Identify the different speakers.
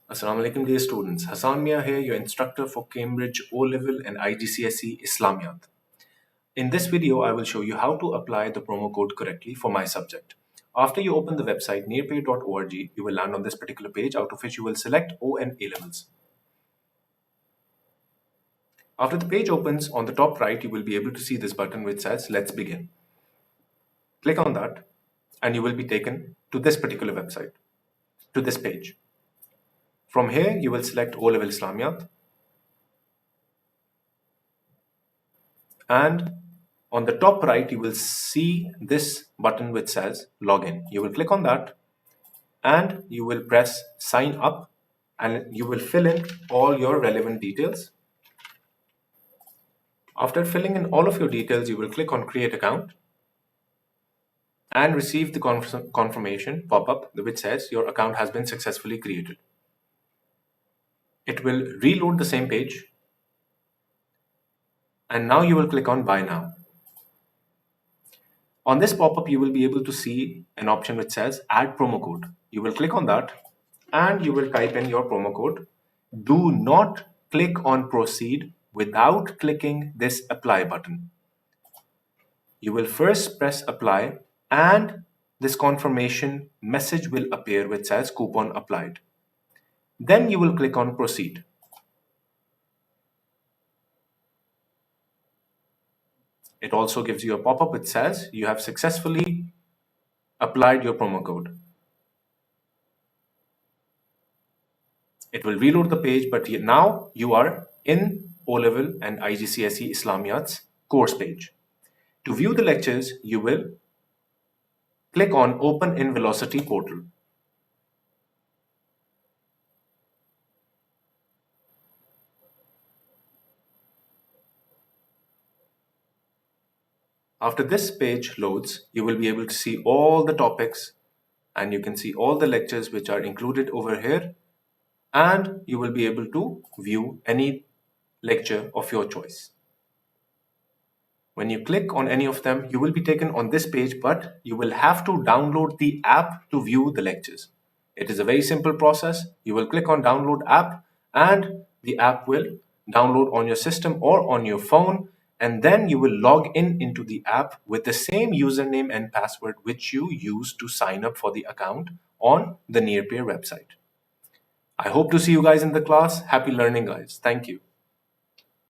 Speaker 1: Assalamu alaikum dear students. Hassan Mia here, your instructor for Cambridge O-Level and IGCSE Islamiyat. In this video, I will show you how to apply the promo code correctly for my subject. After you open the website nearpay.org, you will land on this particular page, out of which you will select O and A levels. After the page opens, on the top right, you will be able to see this button which says Let's Begin. Click on that and you will be taken to this particular website, to this page. From here, you will select O-Level Islamiyat, and on the top right, you will see this button which says Login. You will click on that and you will press Sign Up and you will fill in all your relevant details. After filling in all of your details, you will click on Create Account and receive the confirmation pop-up which says your account has been successfully created. It will reload the same page and now you will click on Buy Now. On this pop-up, you will be able to see an option which says Add Promo Code. You will click on that and you will type in your promo code. Do not click on Proceed without clicking this Apply button. You will first press Apply and this confirmation message will appear which says Coupon Applied. Then you will click on Proceed. It also gives you a pop-up which says you have successfully applied your promo code. It will reload the page, but now you are in O-Level and IGCSE Islamiyat's course page. To view the lectures, you will click on Open in Velocity portal. After this page loads, you will be able to see all the topics and you can see all the lectures which are included over here, and you will be able to view any lecture of your choice. When you click on any of them, you will be taken on this page, but you will have to download the app to view the lectures. It is a very simple process. You will click on Download App and the app will download on your system or on your phone, and then you will log in into the app with the same username and password which you used to sign up for the account on the Nearpay website. I hope to see you guys in the class. Happy learning, guys. Thank you.